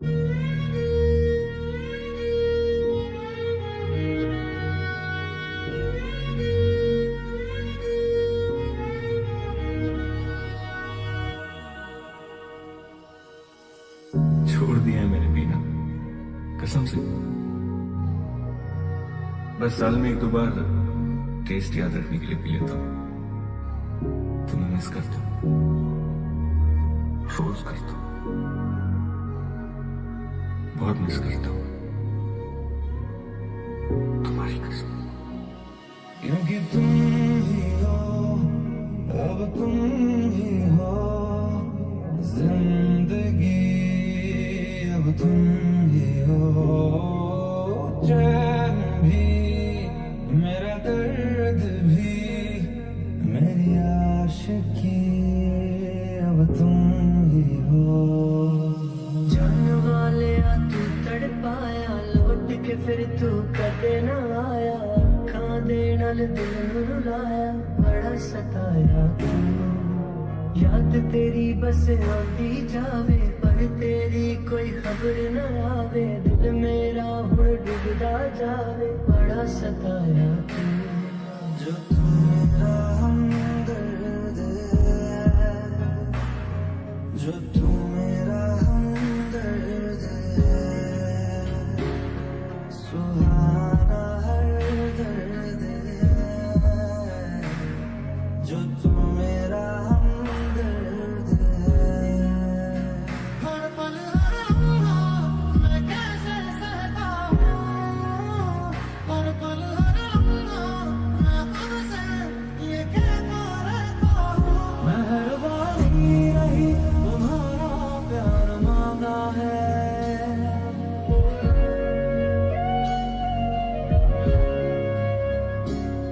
छोड़ दिया है मैंने पीना, कसम से। बस साल में एक दो बार टेस्ट याद रखने के लिए पी लेता हूँ। तुम्हें मिस करता हूँ, रोज करता हूँ, बहुत मिस करता हूँ, तुम्हारी कसम। क्योंकि तुम ही हो, अब तुम ही हो जिंदगी, अब तुम ही हो चैन भी, मेरा दर्द भी, मेरी आशिकी, अब तुम ही हो। जाने वाले तू तड़पाया, लौट के फिर तू कदे न आया, अखां दे नाल दिल नूं रुलाया, बड़ा सताया तू। याद तेरी बस आती जावे, पर तेरी कोई खबर न आवे, दिल मेरा हुण डुबदा जावे, बड़ा सताया तू। जो तू मेरा हमदर्द है, जो तू मेरा हमदर्द है, सुहाना हर दर्द है, जो तू मेरा हमदर्द है। हर पल हर लम्हा मैं कैसे सहता हूँ, हर पल हर लम्हा मैं खुद से ये कहता रहता हूँ। मेहरबानी रही तुम्हारा प्यार मांगा है,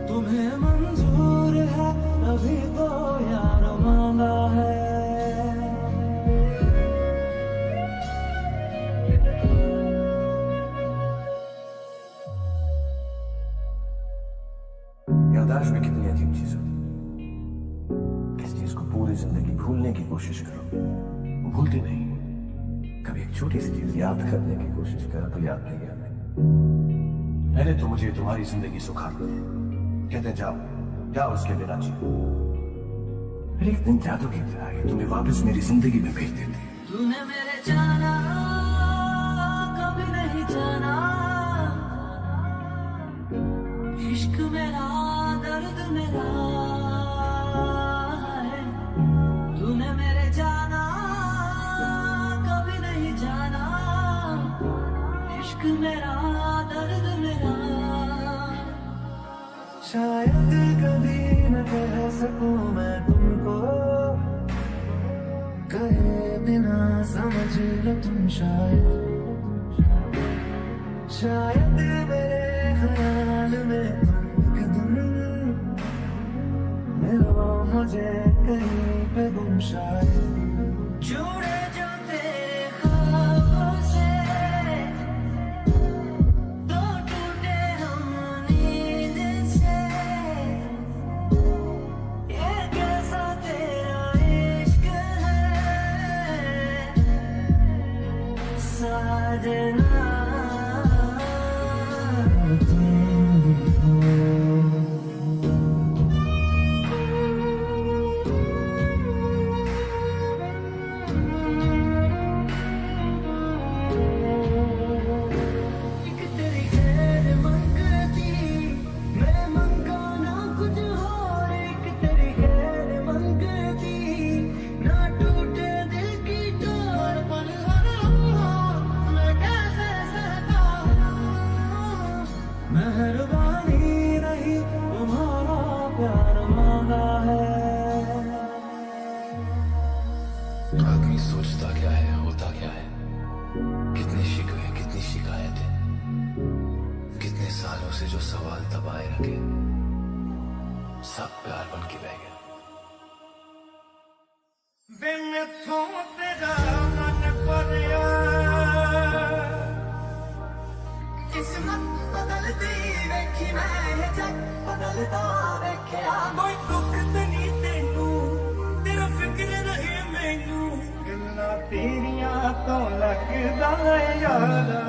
तुम्हें मंजूर है अभी तो यार मांगा है। याददाश्त में कितनी अजीब चीज होती है। इस चीज को पूरी जिंदगी भूलने की कोशिश करो, वो भूलती नहीं। कभी एक छोटी सी चीज याद करने की कोशिश करो तो याद नहीं आती। मैंने तो मुझे तुम्हारी जिंदगी सुखा दी है। कहते हैं जाओ जाओ उसके बिना जियो, फिर एक दिन जादू की तरह आगे तुम्हें वापस मेरी जिंदगी में भेज देती है। तूने मेरे जाना कभी नहीं जाना, इश्क मेरा दर्द मेरा है। तूने मेरे जाना कभी नहीं जाना, इश्क मेरा दर्द मेरा। शायद कभी न कह सकूं मैं तुमको, कहे बिना समझ लो तुम शायद। शायद मेरे ख्याल में तुम एक दिन मिलो मुझे कहीं पे गुम शायद। जुड़े जो तेरे ख्वाबों से, तो टूटे हम नींद से, ये कैसा तेरा इश्क है साजना। एक तेरी खैर मंगती, मैं मंगाना कुछ और। एक तेरी खैर मंगती, ना टूटे दिल की डोर। पल हर लम्हा मैं कैसे सहता हूँ, मेहरबानी रही तुम्हारा प्यार मांगा है। आदमी सोचता क्या है, होता क्या है, कितने शिकवे कितनी शिकायतें, कितने सालों से जो सवाल दबाए रखे, सब प्यार बन के बह गया। बिन थों तेरा मन परिया, किस्मत बदलती वेखी मैं जग बदलता वेख्या। कोई दुख ते नहीं तेनू, तेरा फिक्र रहे मैनू, गल्लां तेरियां तो लगदा यारा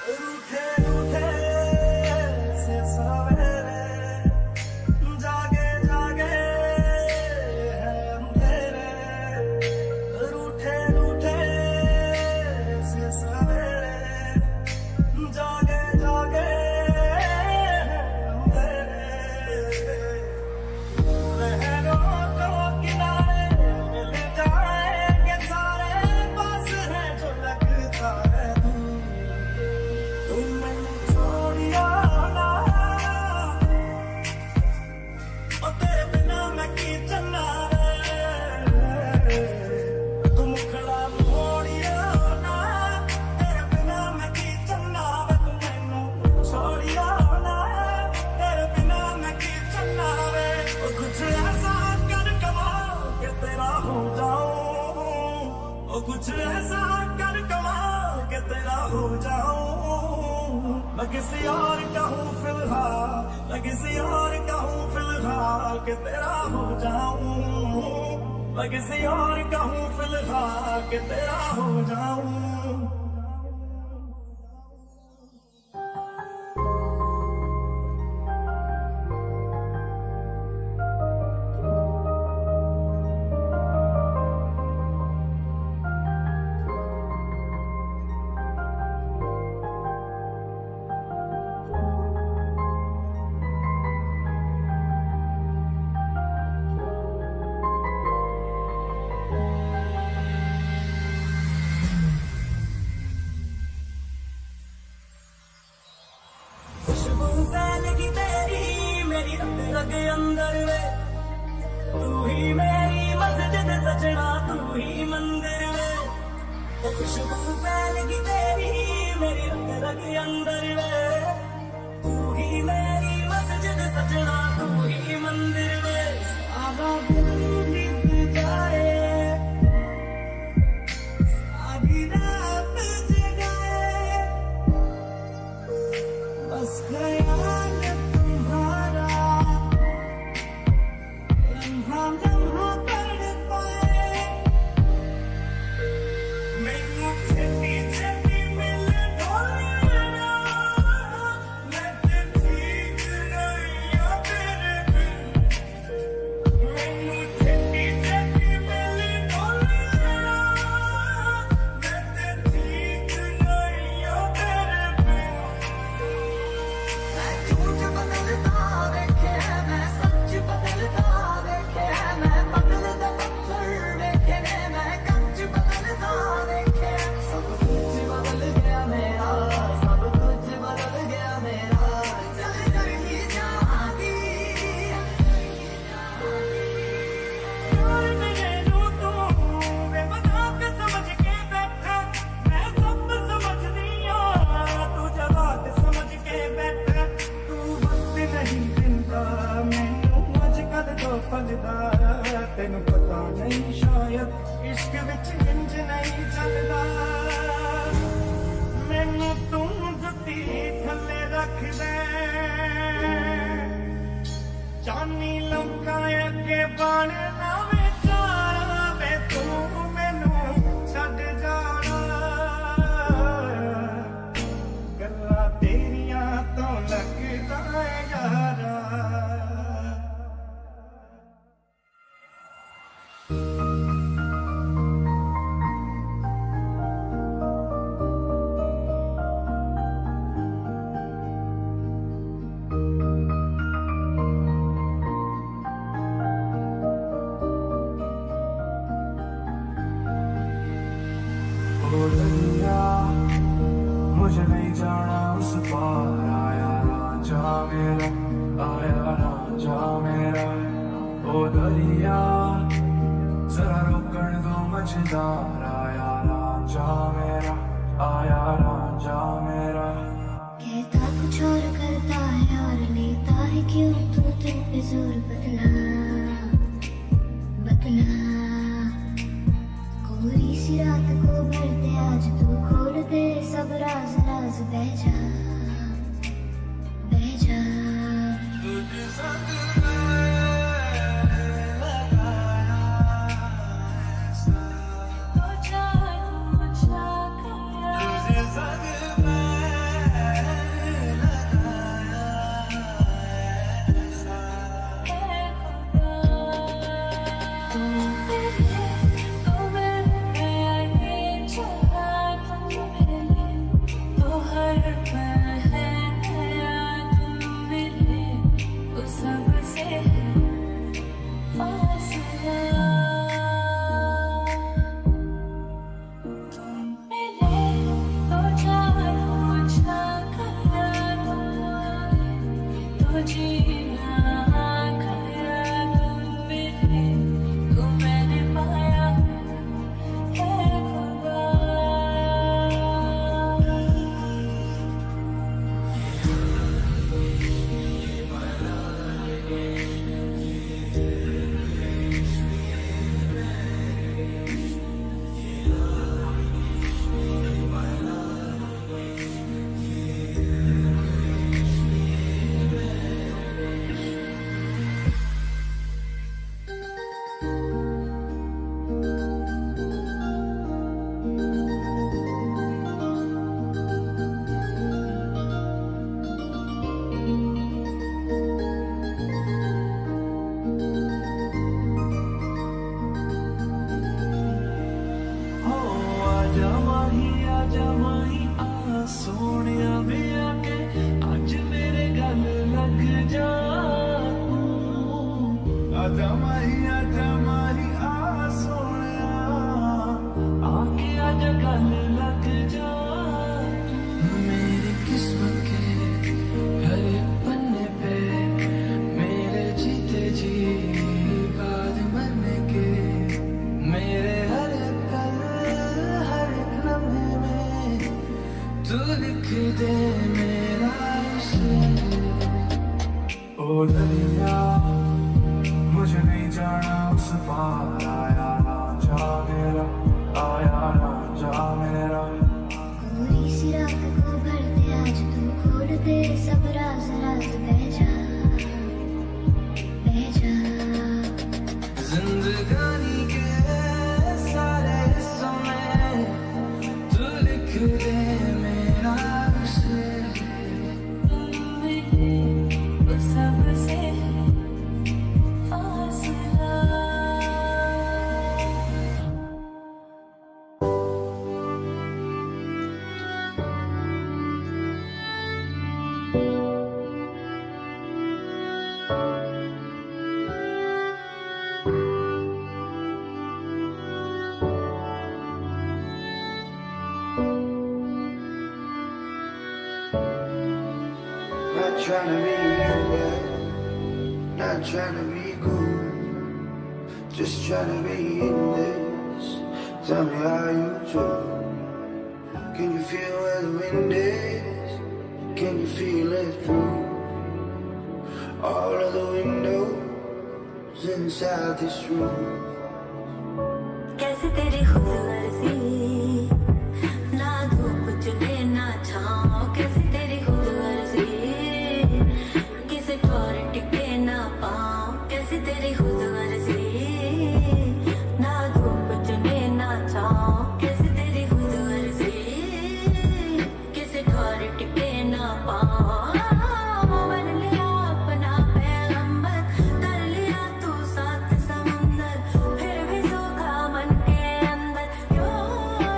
रूठे रूठे से सवेरे जागे जागे है अंधेरे रूठे रूठे से सवेरे जागे जागे है अंधेरे लहरों को किनारे मिल जाएंगे सारे पास है जो लगता है तुम मैंने छोड़िया ना और तेरे बिना मैं की चलना तुम खड़ा मोड़िया ना तेरे बिना मैं की चलना तुम मैनू छोड़िया ना तेरे बिना मैं की चलना और कुछ ऐसा कर कमाओ कि तेरा हो जाऊं और कुछ ऐसा कर कमाओ कि तेरा हो जाऊं मैं किसी और का हूँ फिलहाल मैं किसी और का हूँ फिलहाल कि तेरा हो जाऊं मैं किसी और का हूँ फिलहाल कि तेरा हो जाऊं खुशबू फैलेगी तेरी मेरी रग रग अंदर वे तू ही मेरी मस्जिद सजना तू ही मंदिर वे खुशबू फैलेगी तेरी मेरी रग रग अंदर वे तू ही मेरी मस्जिद सजना तू ही मंदिर वे आगा दिल बीत जाए आधी रात जगाए बस ख्याल तुम्हारा लम्हा लम्हा पड़ पाए मैनू छेती छेती मिल ढोलिया मैं ते ठीक नहीं आ तेरे बिन मैनू छेती छेती मिल ढोलिया मैं ते ठीक नहीं आ तेरे बिन मैं झूठ बदलता देखे मैं सच बदलता देखे मैं बदलता पत्थर देखे मैं कंच बदलता देखे सब कुछ बदल गया मेरा सब कुछ बदल गया मेरा चल कर ही जागी प्यार मैनू तू बेमजाक समझ के बैठा मैं सब समझदी हां तू जवाब समझ के बैठा तू वक्त नहीं दिंदा मैनू अजकल तो फलदा तेनू पता नहीं शायद इश्क विच इंज नहीं चलदा मैनू तू जुत्ती थल्ले रख दे चानी लंका अगे बाण ना विचारा वे तू मैनू छड्ड जाना गल्लां तेरियां तो लगदा यारा ओ दरिया मुझे नहीं जाना उस पार आया रांझा मेरा ओ दरिया जरा रोकण दो मझदार आया रांझा मेरा कहता कुछ और करता है और लेता है क्यों तू दिल पे जोर बदला बदला कोरी सी रात को भर दे आज तू खोल दे सब राज राज बह जा बह जा तुझ संग मैं लगाया उस पार आया रांझा मेरा, आया रांझा मेरा। पूरी सी रात को भर दे आज तू, खोल दे सब राज राज, बह जा बह जा। जिंदगानी के सारे हिस्सों में तू लिख दे मेरा शेर, सबसे फासला। Not trying to be you, not trying to be cool, just trying to be in this. Tell me how you do. Can you feel where the wind is? Can you feel it through all of the windows inside this room? कैसे तेरी खुद गर्जी, ना धूप चुने ना छाँव, कैसे तेरी खुद गर्जी, किसे ठोर टिके ना पाँव, कैसे तेरी खुद गर्जी, ना धूप चुने ना छाँव, कैसे तेरी खुद गर्जी, किसे ठोर टिके ना पाँव। बन लिया अपना पैगंबर, कर लिया तू सात समंदर, फिर भी सूखा मन के अंदर क्यों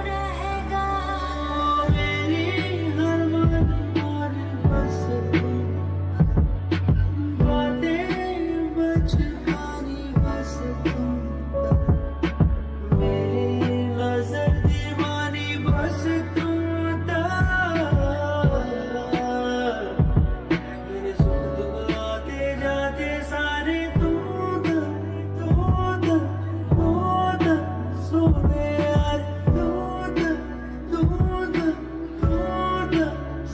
रहेगा। मेरी हर मन और बस तू, बातें बचकानी बस तुम तक, मेरी नजर दीवानी बस तुम तक। मेरे सुख दुख आते जाते सारे तुम तक, सोने यार तू तक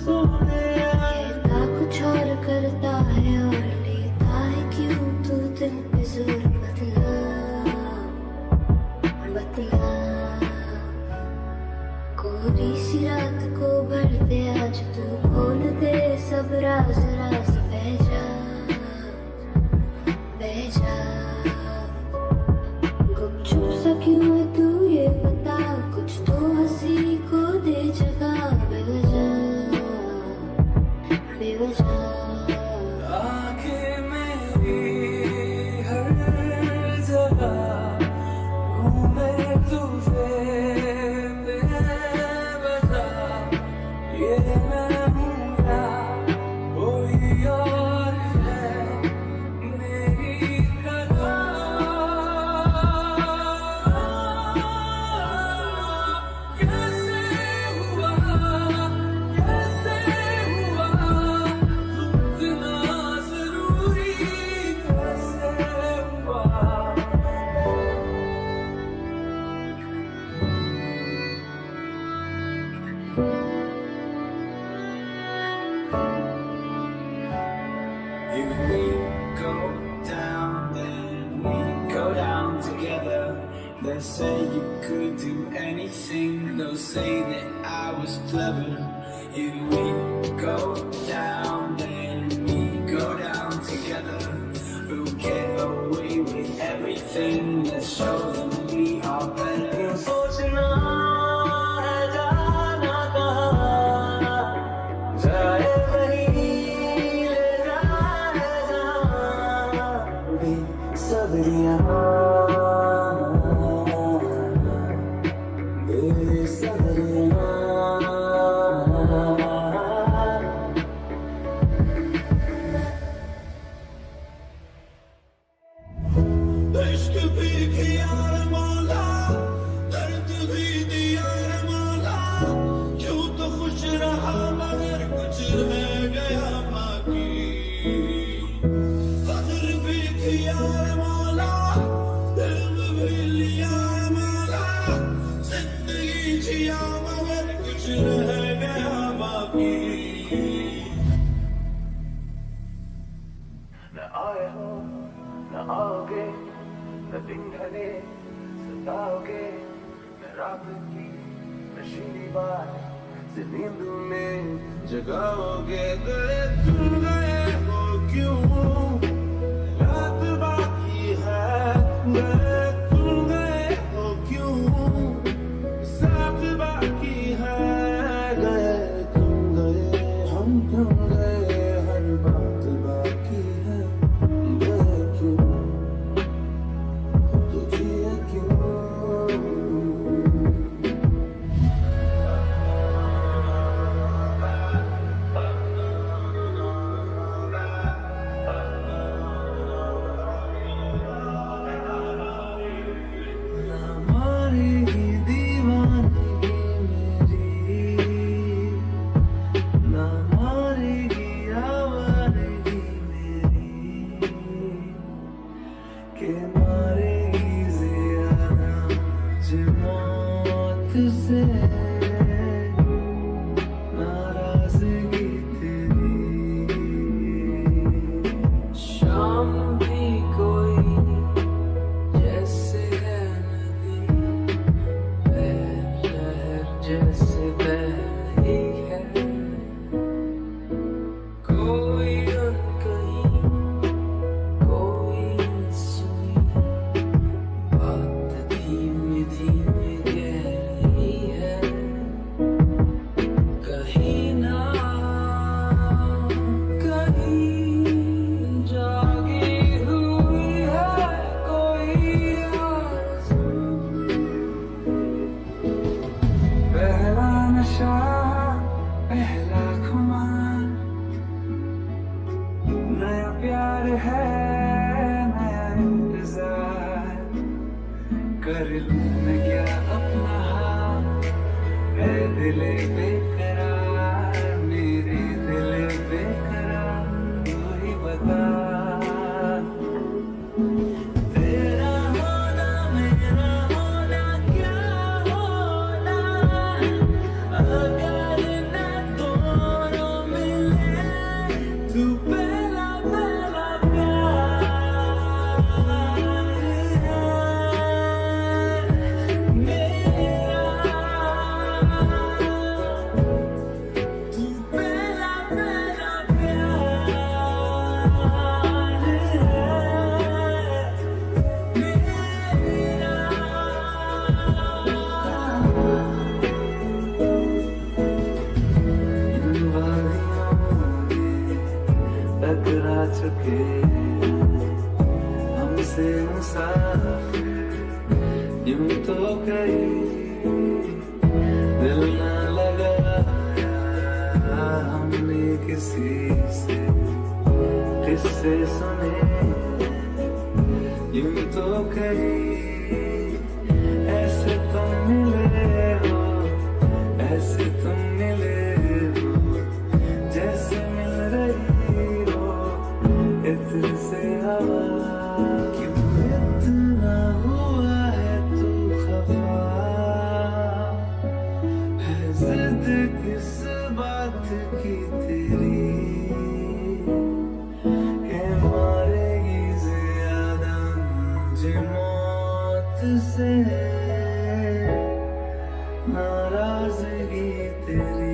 सोने यार। कहता कुछ और करता है और लेता है क्यों तू दिल पे जोर, बतला बतला। कोरी सी रात को भर दे आज तू, खोल दे सब राज राज, बह जा बह जा। गुपचुप सा क्यों है तू ये बता, कुछ तो हंसी को दे जगह, बेवजह बेवजह। आंखें मेरी हर जगह घूमे तुझे बेवजह, ये मैं हूँ या कोई और है मेरी तरह। कैसे हुआ इतना जरूरी, कैसे हुआ। If we go down, then we go down together. They'll say you could do anything, they'll say that I was clever. If we go down, then we go down together. We'll get away with everything, let's show them we are better. सोचना है जाना कहाँ, जाए वहीं ले जाए जहाँ, बेसब्रियाँ बेसब्रियाँ। इश्क भी किया रे मौला, दर्द भी दिया रे मौला, यूं तो खुश रहा मगर कुछ रह गया बाकी। कदर भी किया रे मौला, दिल भी लिया रे मौला, जिंदगी जिया मगर कुछ रह गया बाकी। न आए हो न आओगे, न दिन ढले सताओगे मैं रात की नशीली बात से नींद में जगाओगे। गए तुम गए हो क्यों रात बाकी है, गए तुम गए हो क्यों साथ बाकी है। गए तुम गए हम क्यों गए हर बात बाकी है। गए क्यों तो जिए क्यों। कर लूं मैं क्या अपना हाथ, है दिले बेकरार, मेरे दिले बेकरार, तू ही बता। तेरा होना मेरा होना क्या होना, अगर न दोनों मिले तू पहला पहला प्यार टकरा चुके हमसे मुसाफिर, यूं तो कहीं दिल न लगाया हमने किसी से, किससे सुने यूं तो कहीं ऐसे तुम मिले हो, ऐसे तुम मिले हो जैसे मिल रही इत्र से हवा। क्यों इतना हुआ है तू खफा, है जिद किस बात की तेरी, के मारेगी ज्यादा मुझे मौत से नाराजगी तेरी।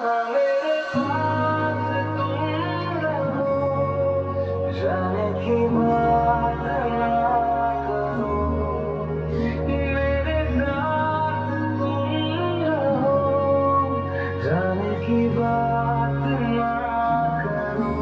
मेरे साथ तुम रहो, जाने की बात ना करो। मेरे साथ तुम रहो, जाने की बात ना करो।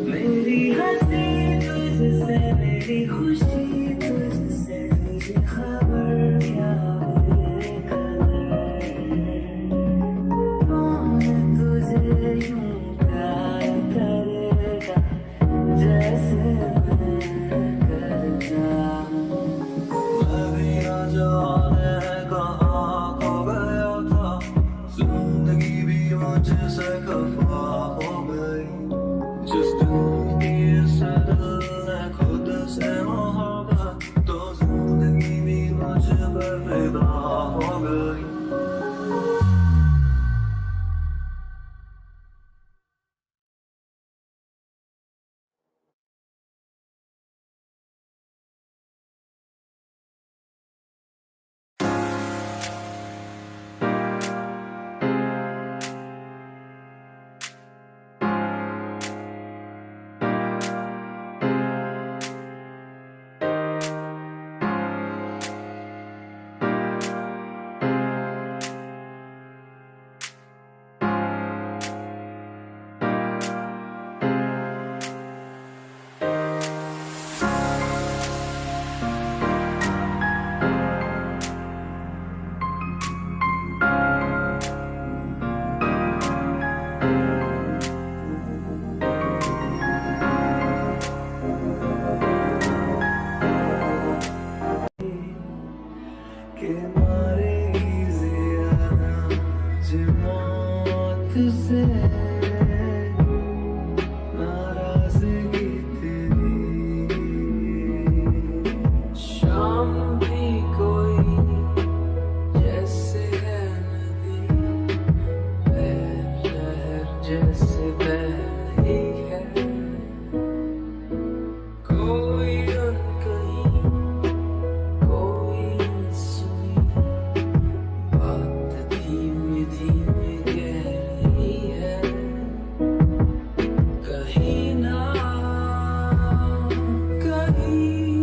मेरी हंसी तुझसे, मेरी खुशी तुझसे, तुझे खबर क्या कौन तुझे यूं प्यार करेगा जैसे मैं करता। मैं जाने कहाँ खो गया था, जिंदगी भी मुझसे खफा हो गई। जिस दिन की से दिल ने खुद से मोहब्बत, तो जिंदगी भी मुझ पर फिदा हो गई। के मारेगी ज़ियादा मुझे मौत से, नाराज़गी तेरी। शाम भी कोई जैसे है नदी, लहर जैसे बह रही है। कोई अनकही, कोई सुनी बात धीमे धीमे कह रही है। कहीं ना कहीं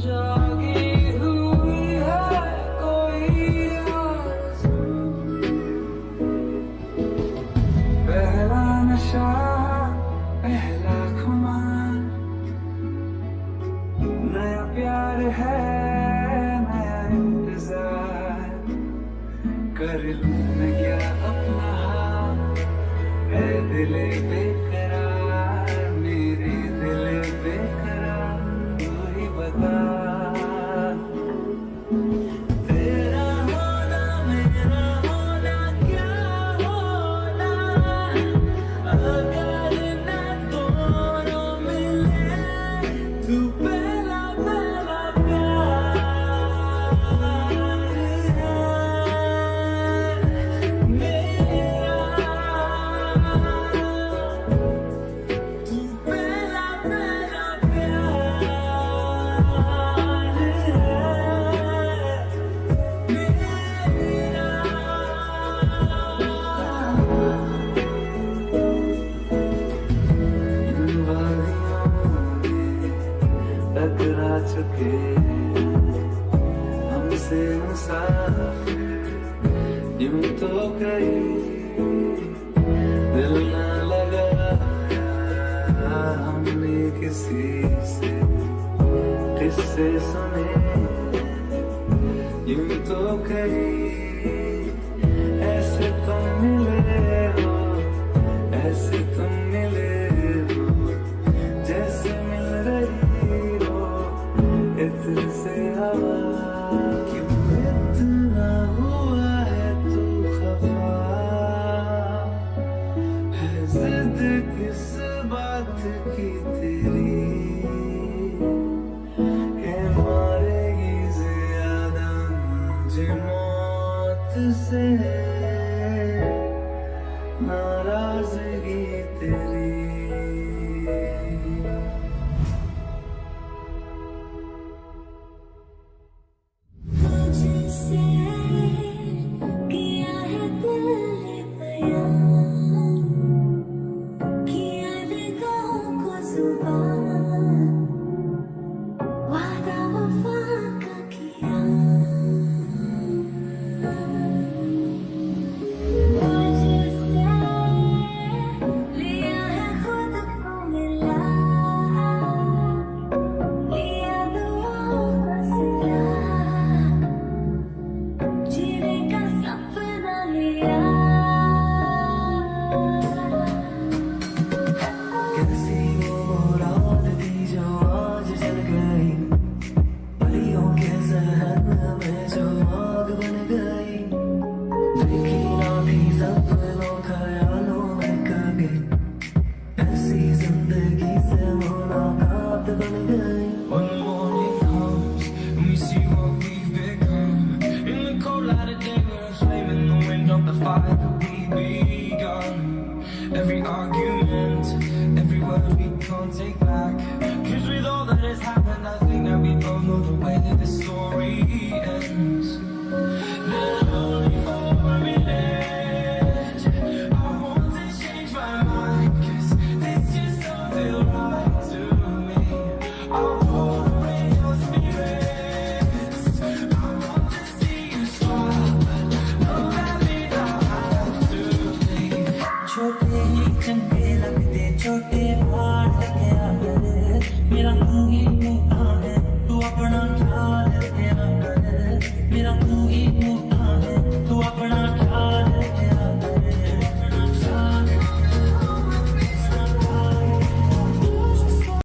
जागी हुई है कोई आरज़ू। पहला नशा, पहला खुमार, नया प्यार है, नया इंतजार। कर लूं मैं क्या अपना हाल, है दिले बेकरार, मेरे दिले बेकरार, तू ही बता। तेरा होना मेरा होना क्या होना, अगर न दोनों मिले। तू पहला पहला प्यार है मेरा। तू पहला पहला प्यार है मेरा। इन वादियों में टकरा चुके हमसे मुसाफिर, यूं तो कहीं दिल न लगाया हमने किसी से, किससे सुने यूं तो कहीं। ऐसे तुम मिले हो, ऐसे तुम मिले हो, जैसे मिल रही जुबान वादा वफा का किया मुझसे लिया है खुद को मिला लिया दुआओं का सिला जीने का सपना लिया कैसी वो रात थी जो आज जल गई परियों के जहन में जो आग बन गई देखी ना थी सपनों ख्यालों में कभी ऐसी जिंदगी से मुलाकात बन गई